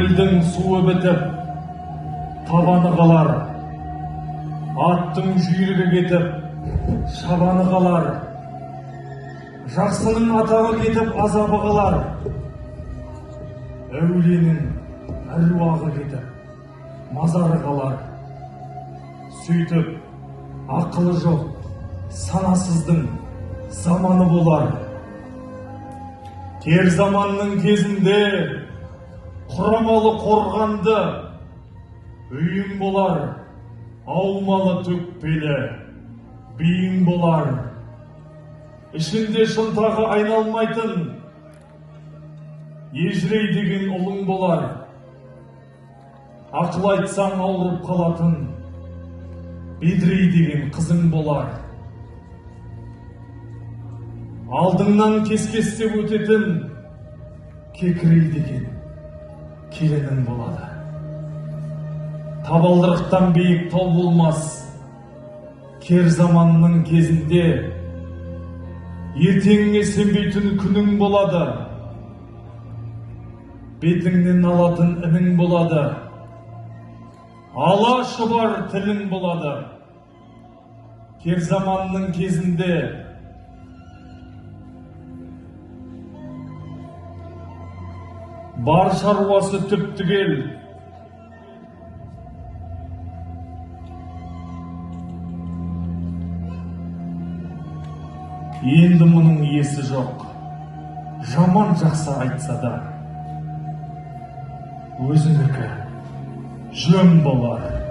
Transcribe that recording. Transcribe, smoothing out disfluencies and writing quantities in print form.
көлдің суы бітіп, табаны қалар. Аттың жүйрігі кетіп, шабаны қалар. Жақсының атағы кетіп, азабы қалар. Әулиенің әруағы кетіп, мазары қалар. Сөйтіп, ақылы жоқ, санасыздың заманы болар. Кер заманның кезінде құрамалы қорғанды үйің болар, аумалы төкпелі биің болар. Ішінде шынтағы айналмайтын ежірей деген ұлың болар. Ақыл айтсаң ауырып қалатын бедрей деген қызың болар. Алдыңнан кес-кестеп өтетін кекірей деген келінің болады. Табалдырықтан биік тау болмас. Кер заманның кезінде ертеңіне сенбейтін күнің болады. Бетіңнен алатын інің болады. Ала шұбар тілің болады. Кер заманның кезінде бар шаруасы түп-түгел. Енді мұның есі жоқ. Жаман жақсы айтса да, өзінікі жөн болар.